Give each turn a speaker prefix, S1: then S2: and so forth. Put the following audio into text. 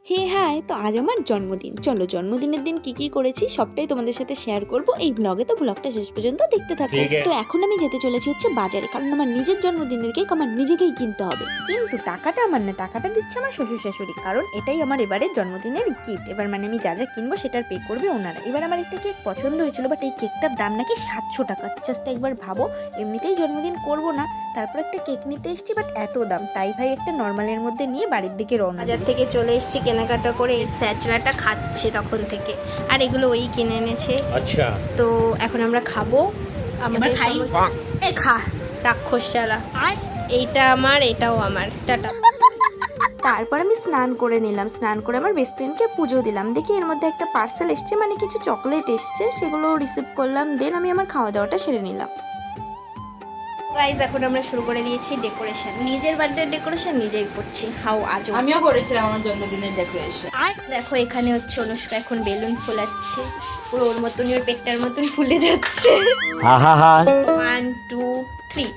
S1: হে high, তো আজ আমার জন্মদিন। চলো জন্মদিনের দিন কি করেছি সবটাই তোমাদের সাথে শেয়ার করব এই ব্লগে। তো ব্লগটা শেষ পর্যন্ত দেখতে থাকো। তো এখন আমি যেতে চলেছি হচ্ছে বাজারে, কারণ আমার নিজের জন্মদিনের কেক আমার নিজেকেই কিনতে হবে। কিন্তু টাকাটা আমার না, টাকাটা দিচ্ছে আমার শ্বশুর শাশুড়ি, কারণ এটাই আমার এবারের জন্মদিনের গিফট। এবার মানে আমি যা যা কিনবো সেটার পে করবে ওনারা। এবার আমার একটা কেক পছন্দ হয়েছিল, বাট এই কেকটার দাম নাকি 700 টাকা। জাস্ট একবার ভাবো, এমনিতেই জন্মদিন করব না, তারপর একটা কেক নিতে এসেছি, বাট এত দাম। তাই ভাই একটা নর্মালের মধ্যে নিয়ে বাড়ির দিকে রওনা। বাজার থেকে চলে এসেছি কেনাকাটা করে, এই স্যাচলাটা খাচ্ছে তখন থেকে, আর এগুলো ওই কিনে এনেছে। আচ্ছা, তো এখন আমরা খাবো। আমাদের এ খা রাক্ষসশালা, আর এইটা আমার, এটাও আমার, টাটা। তারপর আমি স্নান করে নিলাম, স্নান করে আমার বেস্ট ফ্রেন্ডকে পুজো দিলাম। দেখি এর মধ্যে একটা পার্সেল এসছে, মানে কিছু চকলেট এসছে, সেগুলো রিসিভ করলাম। দেন আমি আমার খাওয়া দাওয়াটা সেরে নিলাম। গাইজ এখন আমরা শুরু করে দিয়েছি ডেকোরেশন। নিজের বার্থডে ডেকোরেশন নিজেই করছি। হাউ আজ
S2: আমিও করেছিলাম আমার জন্মদিনের ডেকোরেশন।
S1: আর দেখো এখানে হচ্ছে অনুষ্কা এখন বেলুন ফুলাচ্ছে, পুরো ওর মতনই, ওর পেটটার মতন ফুলে যাচ্ছে। 1 2 3